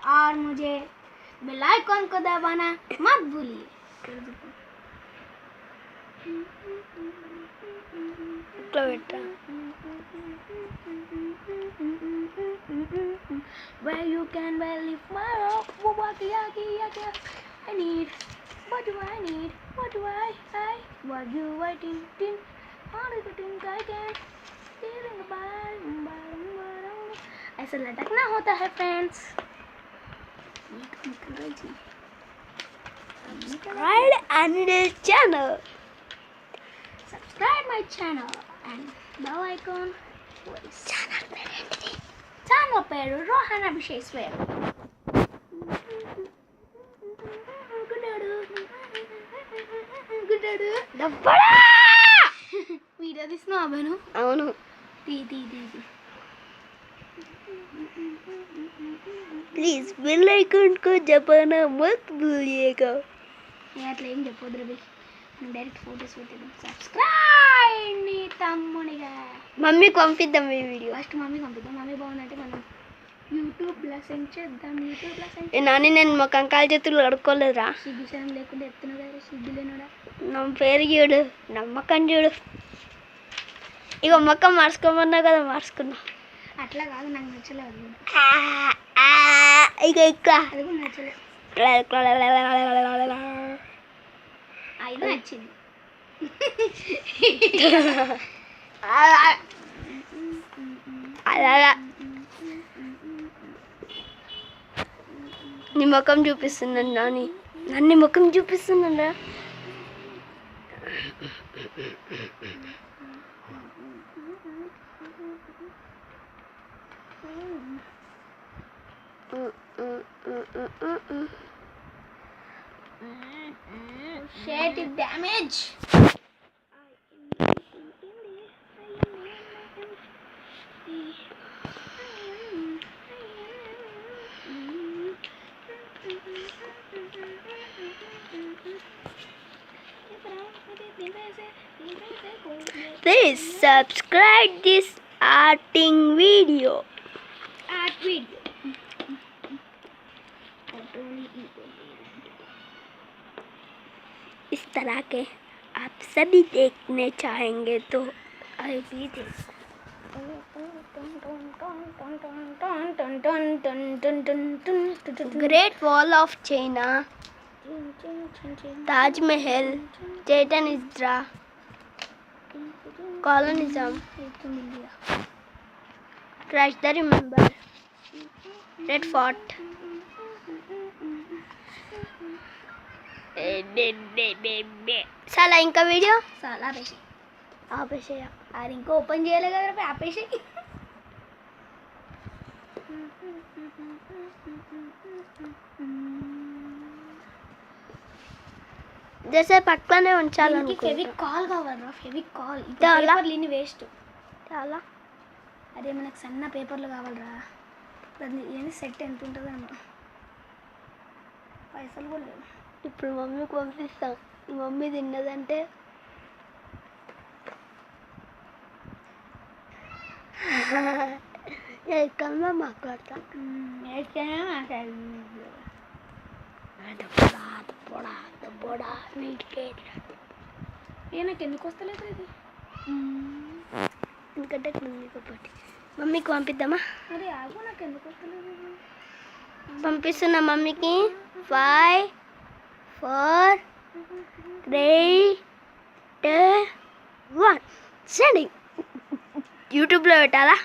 और मुझे bell icon को दबाना मत भूलिए। Where you can believe my rock, what I need, what do I need, what do what you waiting, how do you think I can, feeling ऐसा लटकना होता है friends. Subscribe my channel and bell icon. Channel పేరు Rohan Abhishek. Video తీస్తున్నావా బను? అవును. తీ please bell icon को दबाना मत भूलिएगा. అట్లా ఏం చెప్పొద్దు రవి, డైరెక్ట్ ఫోటోస్ పెట్టేద్దాం. సబ్స్క్రైబ్ నీ తమ్మునిగా. మమ్మీకి పంపిద్దాం ఈ వీడియో. ఫస్ట్ మమ్మీకి పంపిద్దాం. మమ్మీ బాగుందంటే మనం యూట్యూబ్లో సెండ్ చేద్దాం. నాని నేను మా కంకాల చేతులు కడుక్కోలేదురా. సిగ్గుశరం లేకుండా ఎత్తున్నా కదా, సిగ్గు లేనుడా. నా పేరు చూడు, నమ్మకం చూడు. ఇక మొక్క మార్చుకోమన్నా కదా, మార్చుకున్నా. అట్లా కాదు, నాకు నచ్చలేదు. ఇక అది కూడా నచ్చలేదు. ఇది నచ్చింది. నీ ముఖం చూపిస్తున్నాను నాని, నన్ను ముఖం చూపిస్తున్నాడా? Shit, it damage. Please subscribe this arting video. Art video. इस तरह के आप सभी देखने चाहेंगे तो आई भी great wall of China, Taj Mahal, Titan इज़्रा, colonialism, trash the remember, Red Fort, చాలా ఇంకా వీడియో చాలా ఆపేసేయ. అది ఇంకా ఓపెన్ చేయలే కదా, ఆపేసే. జైసే పక్కనే ఉంచాలని ఫెవికాల్ కావాలరా, ఫెవికాల్. పేపర్లు వేస్ట్ చాలా. అదే మనకు సన్న పేపర్లు కావాలరా. దాన్ని ఏంది సెట్ ఎంత ఉంటుందన్న, పైసలు కూడా లేవు. ఇప్పుడు మమ్మీకి పంపిస్తాం. మమ్మీ తిన్నదంటే ఎక్కడన్నా మాట్లాడతా. నాకు ఎందుకు వస్తలేదు ఇది? ఎందుకంటే మమ్మీకి మమ్మీకి పంపిద్దామా? అరే ఆగు, నాకు ఎందుకు వస్తలేదు? పంపిస్తున్నా మమ్మీకి. 5 4 3 2 1 సెండింగ్. యూట్యూబ్లో పెట్టాలా?